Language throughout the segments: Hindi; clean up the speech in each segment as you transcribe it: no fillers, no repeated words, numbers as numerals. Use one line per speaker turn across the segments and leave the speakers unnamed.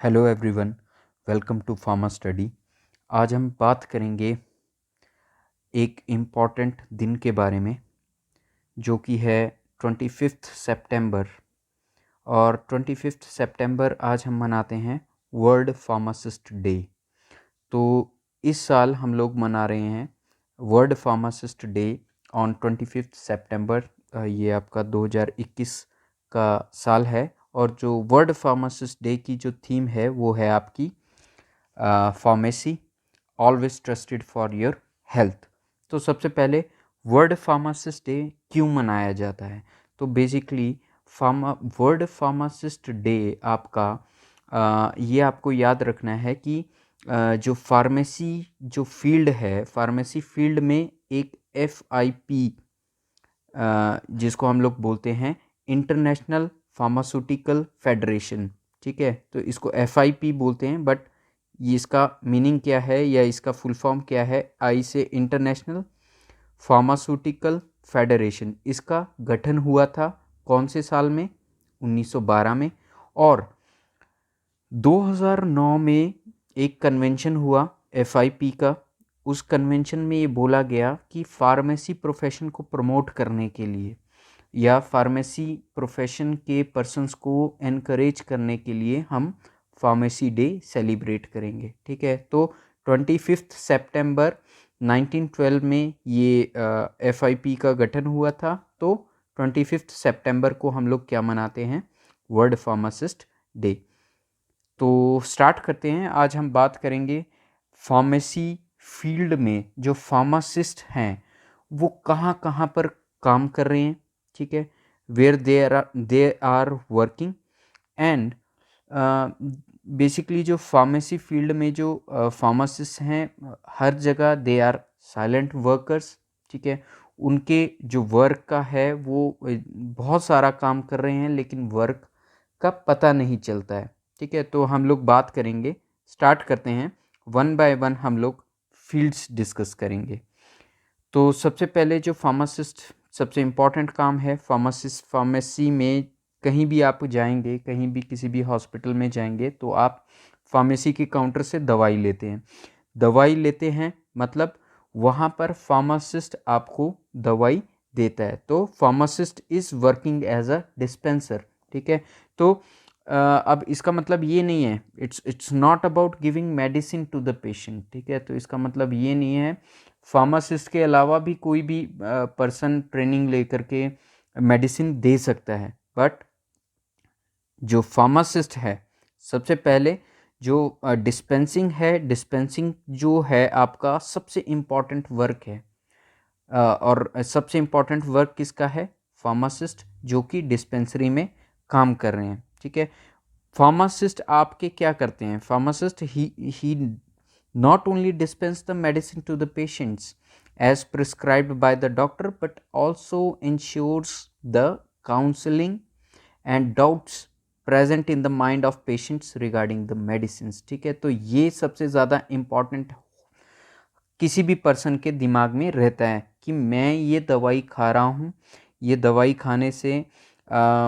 Hello everyone, welcome to pharma study. आज हम बात करेंगे एक इम्पॉर्टेंट दिन के बारे में जो कि है 25 सितंबर। और 25 सितंबर आज हम मनाते हैं वर्ल्ड फार्मासिस्ट डे। तो इस साल हम लोग मना रहे हैं वर्ल्ड फार्मासिस्ट डे ऑन 25 सितंबर। ये आपका 2021 का साल है और जो वर्ल्ड फार्मासिस्ट डे की जो थीम है वो है आपकी pharmacy always trusted for your health. तो सबसे पहले वर्ल्ड फार्मासिस्ट डे क्यों मनाया जाता है? तो बेसिकली वर्ल्ड फार्मासिस्ट डे आपका ये आपको याद रखना है कि जो फार्मेसी जो फील्ड है, फार्मेसी फील्ड में एक FIP जिसको हम लोग बोलते हैं इंटरनेशनल फार्मास्यूटिकल फेडरेशन, ठीक है। तो इसको FIP बोलते हैं, बट ये इसका मीनिंग क्या है या इसका फुल फॉर्म क्या है? आई से इंटरनेशनल फार्मास्यूटिकल फेडरेशन। इसका गठन हुआ था कौन से साल में? 1912 में। और 2009 में एक कन्वेंशन हुआ FIP का। उस कन्वेंशन में ये बोला गया कि फार्मेसी प्रोफेशन को प्रमोट करने के लिए या फार्मेसी प्रोफेशन के पर्सन्स को एनकरेज करने के लिए हम फार्मेसी डे सेलिब्रेट करेंगे, ठीक है। तो 25 सितंबर 1912 में ये FIP का गठन हुआ था। तो 25 सितंबर को हम लोग क्या मनाते हैं? World pharmacist day. तो स्टार्ट करते हैं। आज हम बात करेंगे फार्मेसी फील्ड में जो फार्मासिस्ट हैं वो कहाँ कहाँ पर काम कर रहे हैं, ठीक है, where they are working. And basically जो फार्मेसी फील्ड में जो फार्मासिस्ट हैं हर जगह दे आर साइलेंट वर्कर्स, ठीक है। उनके जो वर्क का है वो बहुत सारा काम कर रहे हैं लेकिन वर्क का पता नहीं चलता है, ठीक है। तो हम लोग बात करेंगे, स्टार्ट करते हैं वन बाय वन हम लोग फील्ड्स डिस्कस करेंगे। तो सबसे पहले जो फार्मासिस्ट सबसे इम्पॉर्टेंट काम है फार्मासिस्ट, फार्मेसी में कहीं भी आप जाएंगे, कहीं भी किसी भी हॉस्पिटल में जाएंगे तो आप फार्मेसी के काउंटर से दवाई लेते हैं। दवाई लेते हैं मतलब वहाँ पर फार्मासिस्ट आपको दवाई देता है। तो pharmacist is working as a dispenser, ठीक है। तो अब इसका मतलब ये नहीं है, it's not about giving medicine to the patient, ठीक है। तो इसका मतलब ये नहीं है फार्मासिस्ट के अलावा भी कोई भी पर्सन ट्रेनिंग लेकर के मेडिसिन दे सकता है, बट जो फार्मासिस्ट है सबसे पहले जो डिस्पेंसिंग है, डिस्पेंसिंग जो है आपका सबसे इम्पॉर्टेंट वर्क है। और सबसे इम्पॉर्टेंट वर्क किसका है? फार्मासिस्ट, जो कि डिस्पेंसरी में काम कर रहे हैं, ठीक है। फार्मासिस्ट आपके क्या करते हैं? Pharmacist he not only dispense the medicine to the patients as prescribed by the doctor but also ensures the counseling and doubts present in the mind of patients regarding the medicines, ठीक है। तो ये सबसे ज़्यादा इम्पॉर्टेंट किसी भी पर्सन के दिमाग में रहता है कि मैं ये दवाई खा रहा हूँ, ये दवाई खाने से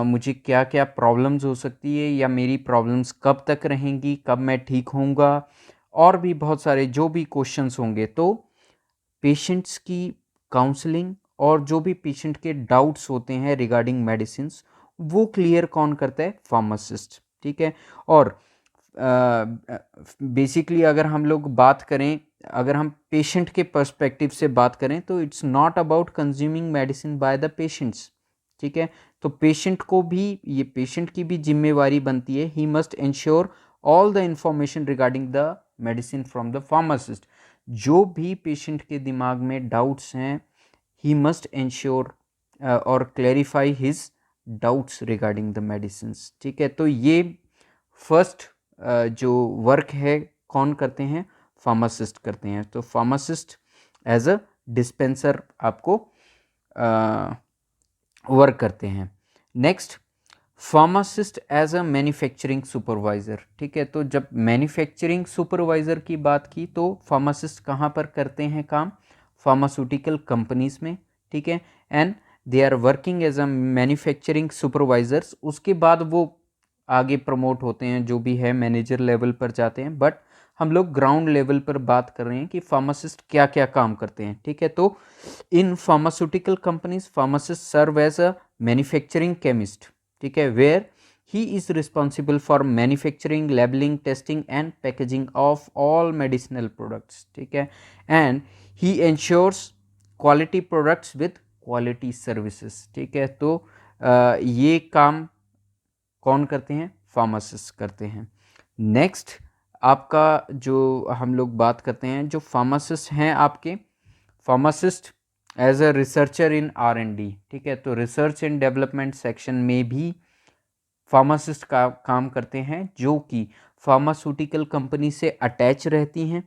मुझे क्या क्या प्रॉब्लम्स हो सकती है या मेरी प्रॉब्लम्स कब तक रहेंगी, कब मैं ठीक होऊंगा, और भी बहुत सारे जो भी क्वेश्चंस होंगे। तो पेशेंट्स की काउंसलिंग और जो भी पेशेंट के डाउट्स होते हैं रिगार्डिंग मेडिसिन्स वो क्लियर कौन करता है? फार्मासिस्ट, ठीक है। और बेसिकली अगर हम लोग बात करें, अगर हम पेशेंट के पर्सपेक्टिव से बात करें तो it's not about consuming medicine by the patients, ठीक है। तो पेशेंट को भी, ये पेशेंट की भी जिम्मेवारी बनती है, he must ensure all the information regarding the medicine from the pharmacist. जो भी पेशेंट के दिमाग में डाउट्स हैं ही मस्ट इंश्योर और clarify his doubts regarding the medicines, ठीक है। तो ये फर्स्ट जो वर्क है कौन करते हैं? फार्मासिस्ट करते हैं। तो फार्मासिस्ट एज अ डिस्पेंसर आपको वर्क करते हैं। Next, pharmacist as a manufacturing supervisor, ठीक है। तो जब मैन्युफैक्चरिंग सुपरवाइज़र की बात की तो फार्मासिस्ट कहाँ पर करते हैं काम? फार्मास्यूटिकल कंपनीज में, ठीक है। And they are working as a manufacturing supervisors. उसके बाद वो आगे प्रमोट होते हैं, जो भी है मैनेजर लेवल पर जाते हैं, बट हम लोग ग्राउंड लेवल पर बात कर रहे हैं कि फार्मासिस्ट क्या क्या काम करते हैं। ठीक है, तो in pharmaceutical companies pharmacist serve as a manufacturing chemist. ठीक है, where he is responsible for manufacturing, labeling, testing and packaging of all medicinal products. ठीक है, and he ensures quality products with quality services. ठीक है, तो ये काम कौन करते हैं? फार्मासिस्ट करते हैं। नेक्स्ट आपका जो हम लोग बात करते हैं, जो फार्मासिस्ट हैं आपके, pharmacist as a researcher in R&D। ठीक है, तो रिसर्च एंड डेवलपमेंट सेक्शन में भी फार्मासिस्ट का काम करते हैं, जो कि फार्मास्यूटिकल कंपनी से अटैच रहती हैं,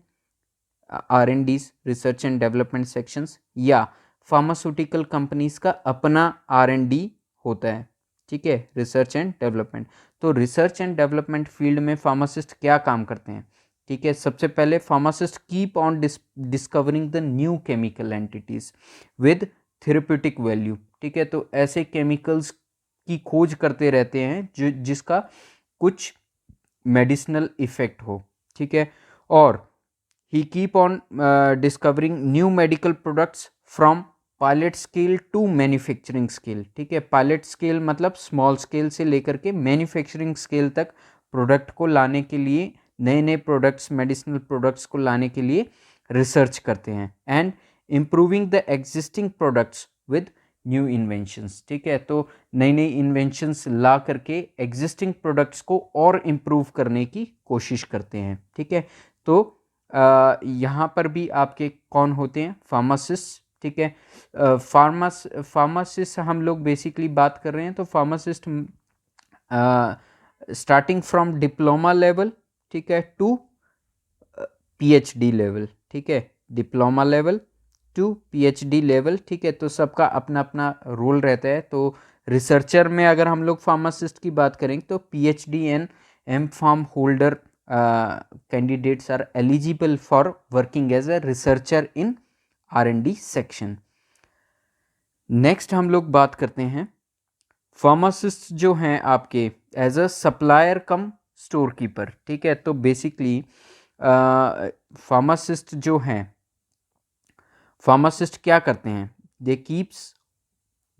R&D research and development sections, या फार्मास्यूटिकल कंपनीज का अपना R&D होता है। ठीक है, रिसर्च एंड डेवलपमेंट। तो रिसर्च एंड डेवलपमेंट फील्ड में फार्मासिस्ट क्या काम करते हैं? ठीक है, सबसे पहले pharmacist keep on discovering the new chemical entities with therapeutic value. ठीक है, तो ऐसे केमिकल्स की खोज करते रहते हैं जो जिसका कुछ मेडिसिनल इफेक्ट हो। ठीक है, और he keep on discovering new medical products from pilot scale to manufacturing scale. ठीक है, पायलट स्केल मतलब स्मॉल स्केल से लेकर के मैन्युफैक्चरिंग स्केल तक प्रोडक्ट को लाने के लिए, नए नए प्रोडक्ट्स, मेडिसिनल प्रोडक्ट्स को लाने के लिए रिसर्च करते हैं, and improving the existing products with new inventions. ठीक है, तो नई नई इन्वेंशंस ला करके एग्जिस्टिंग प्रोडक्ट्स को और इम्प्रूव करने की कोशिश करते हैं। ठीक है, तो यहाँ पर भी आपके कौन होते हैं? फार्मासिस्ट। ठीक है, फार्मासिस्ट हम लोग बेसिकली बात कर रहे हैं, तो pharmacist starting from diploma level, ठीक है, टू PhD लेवल। ठीक है, diploma level to PhD level. ठीक है, तो सबका अपना अपना रोल रहता है। तो रिसर्चर में अगर हम लोग फार्मासिस्ट की बात करें तो PhD and M.Pharm holder candidates are eligible for working as a researcher in R&D section. Next हम लोग बात करते हैं फार्मासिस्ट जो हैं आपके as a supplier cum storekeeper. ठीक है, तो बेसिकली फार्मासिस्ट जो हैं, फार्मासिस्ट क्या करते हैं? They keeps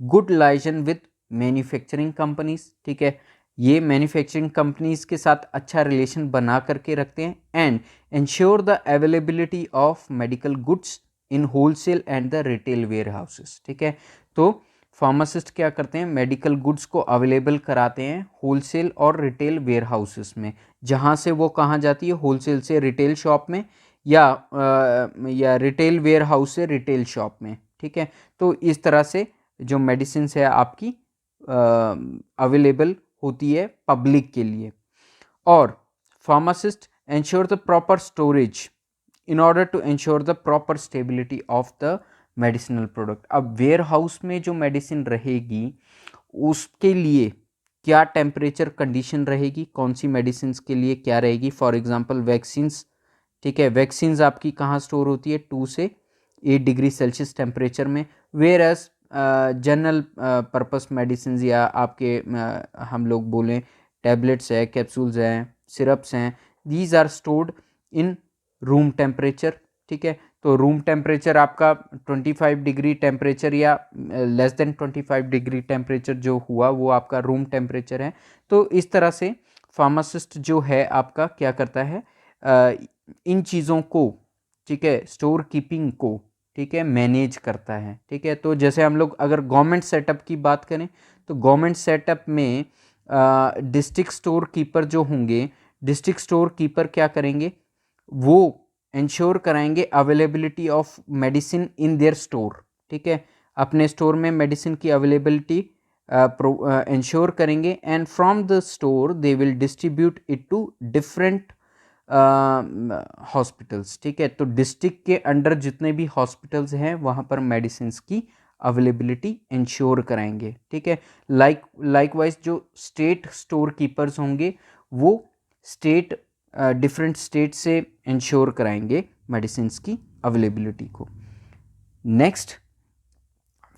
good liaison with manufacturing companies. ठीक है, ये मैन्युफैक्चरिंग कंपनीज के साथ अच्छा रिलेशन बना करके रखते हैं, and ensure the availability of medical goods in wholesale and the retail warehouses. ठीक है, तो फार्मासिस्ट क्या करते हैं? मेडिकल गुड्स को अवेलेबल कराते हैं होलसेल और रिटेल वेयर हाउसेस में, जहाँ से वो कहाँ जाती है? होलसेल से रिटेल शॉप में, या रिटेल वेयर हाउस से रिटेल शॉप में। ठीक है, तो इस तरह से जो मेडिसिन है आपकी अवेलेबल होती है पब्लिक के लिए। और pharmacist ensure the proper storage in order to ensure the proper stability of the medicinal product. अब वेयर हाउस में जो मेडिसिन रहेगी उसके लिए क्या टेम्परेचर कंडीशन रहेगी, कौन सी मेडिसिन के लिए क्या रहेगी? For example vaccines. ठीक है, वैक्सीन्स आपकी कहाँ स्टोर होती है? 2 से 8 डिग्री सेल्सियस टेम्परेचर में। Whereas general purpose medicine या आपके हम लोग बोलें टैबलेट्स है, कैप्सूल्स हैं, सिरप्स हैं, these are stored in room temperature. ठीक है, तो रूम टेम्परेचर आपका 25 डिग्री टेम्परेचर या लेस देन 25 डिग्री टेम्परेचर जो हुआ वो आपका रूम टेम्परेचर है। तो इस तरह से फार्मासिस्ट जो है आपका क्या करता है? इन चीज़ों को, ठीक है, स्टोर कीपिंग को, ठीक है, मैनेज करता है। ठीक है, तो जैसे हम लोग अगर गवर्नमेंट सेटअप की बात करें तो गवर्नमेंट सेटअप में डिस्ट्रिक्ट स्टोर कीपर जो होंगे, डिस्ट्रिक्ट स्टोर कीपर क्या करेंगे? वो इंश्योर कराएंगे availability of medicine in their store. ठीक है, अपने स्टोर में मेडिसिन की अवेलेबिलिटी इंश्योर करेंगे, and from the store they will distribute it to different hospitals. ठीक है, तो डिस्ट्रिक्ट के अंडर जितने भी हॉस्पिटल्स हैं वहाँ पर मेडिसिन की अवेलेबिलिटी इंश्योर कराएंगे। ठीक है, लाइकवाइज जो स्टेट स्टोर कीपर्स होंगे वो स्टेट डिफरेंट स्टेट से इंश्योर कराएंगे मेडिसिन की अवेलेबिलिटी को। Next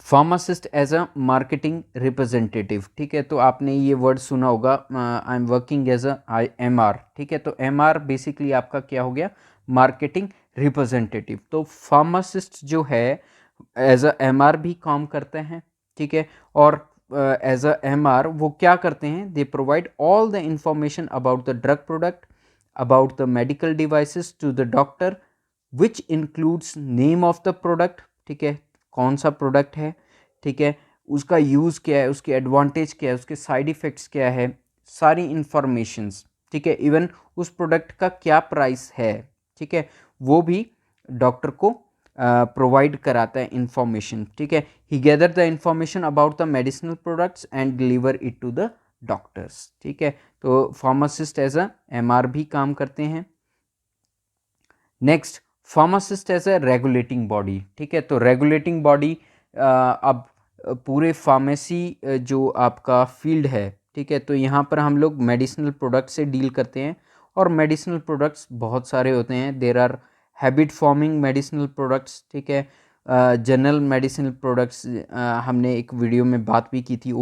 pharmacist as a marketing representative, ठीक है, तो आपने ये वर्ड सुना होगा, I am working as a MR, ठीक है, तो MR बेसिकली आपका क्या हो गया, मार्केटिंग रिप्रेजेंटेटिव। तो फार्मासिस्ट जो है एज अ MR भी काम करते हैं, ठीक है, और एज अ MR वो क्या करते हैं, they provide all the information about the drug product, about the medical devices to the doctor, which includes name of the product, ठीक है, कौन सा प्रोडक्ट है, ठीक है, उसका यूज़ क्या है, उसके एडवांटेज क्या है, उसके साइड इफ़ेक्ट्स क्या है, सारी इंफॉर्मेशंस, ठीक है, इवन उस प्रोडक्ट का क्या प्राइस है, ठीक है, वो भी डॉक्टर को प्रोवाइड कराता है इंफॉर्मेशन, ठीक है। He gather the information about the medicinal products and deliver it to the doctors, ठीक है, तो फार्मासिस्ट एज अ MR भी काम करते हैं। Next, pharmacist as a regulating body, ठीक है, तो रेगुलेटिंग बॉडी अब पूरे फार्मेसी जो आपका फील्ड है, ठीक है, तो यहाँ पर हम लोग मेडिसिनल प्रोडक्ट से डील करते हैं, और मेडिसिनल प्रोडक्ट्स बहुत सारे होते हैं, there are habit forming medicinal products, ठीक है, जनरल मेडिसिनल प्रोडक्ट्स, हमने एक वीडियो में बात भी की थी,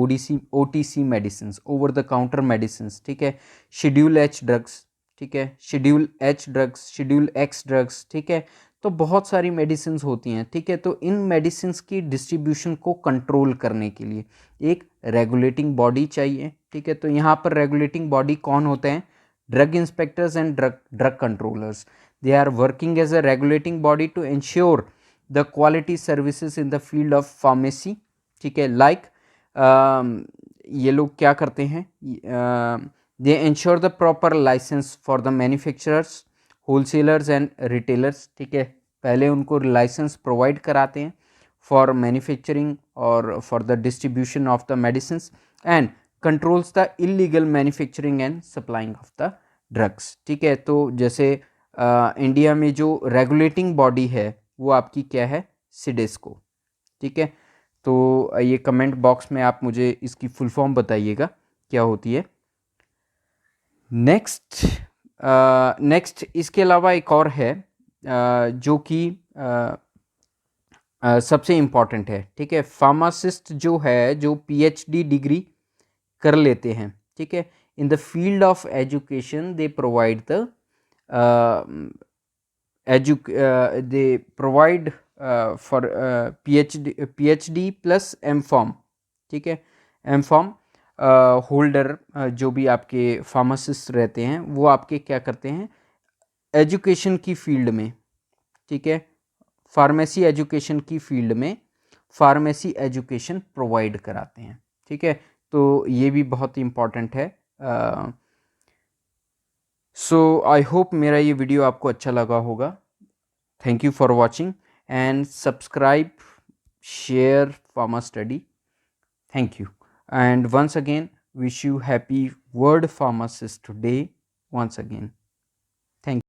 OTC medicine, over the counter medicine, ठीक है, शेड्यूल H ड्रग्स, ठीक है, schedule H drugs, schedule X drugs, ठीक है, तो बहुत सारी मेडिसिन होती हैं, ठीक है, तो इन मेडिसिन की डिस्ट्रीब्यूशन को कंट्रोल करने के लिए एक रेगुलेटिंग बॉडी चाहिए, ठीक है, तो यहाँ पर रेगुलेटिंग बॉडी कौन होते हैं, drug inspectors and drug controllers, they are working as a regulating body to ensure the quality services in the field of pharmacy, ठीक है, लाइक ये लोग क्या करते हैं, they ensure the proper license for the manufacturers, wholesalers and retailers, ठीक है, पहले उनको लाइसेंस प्रोवाइड कराते हैं फॉर मैन्युफैक्चरिंग और for the distribution of the medicine, and controls the illegal manufacturing and supplying of the drugs, ठीक है, तो जैसे इंडिया में जो रेगुलेटिंग बॉडी है वो आपकी क्या है, सिडेस्को, ठीक है, तो ये कमेंट बॉक्स में आप मुझे इसकी फुल फॉर्म बताइएगा क्या होती है। नेक्स्ट इसके अलावा एक और है जो कि सबसे इम्पॉर्टेंट है, ठीक है, फार्मासिस्ट जो है जो PhD डिग्री कर लेते हैं, ठीक है, इन the field of education they provide the they provide for PhD plus M.Pharm, ठीक है, M.Pharm होल्डर जो भी आपके फार्मासिस्ट रहते हैं वो आपके क्या करते हैं, एजुकेशन की फील्ड में, ठीक है, फार्मेसी एजुकेशन की फील्ड में फार्मेसी एजुकेशन प्रोवाइड कराते हैं, ठीक है, तो ये भी बहुत इम्पॉर्टेंट है। सो आई होप मेरा ये वीडियो आपको अच्छा लगा होगा। Thank you for watching and subscribe, share Pharma Study. Thank you. And once again, wish you happy World Pharmacist Day once again.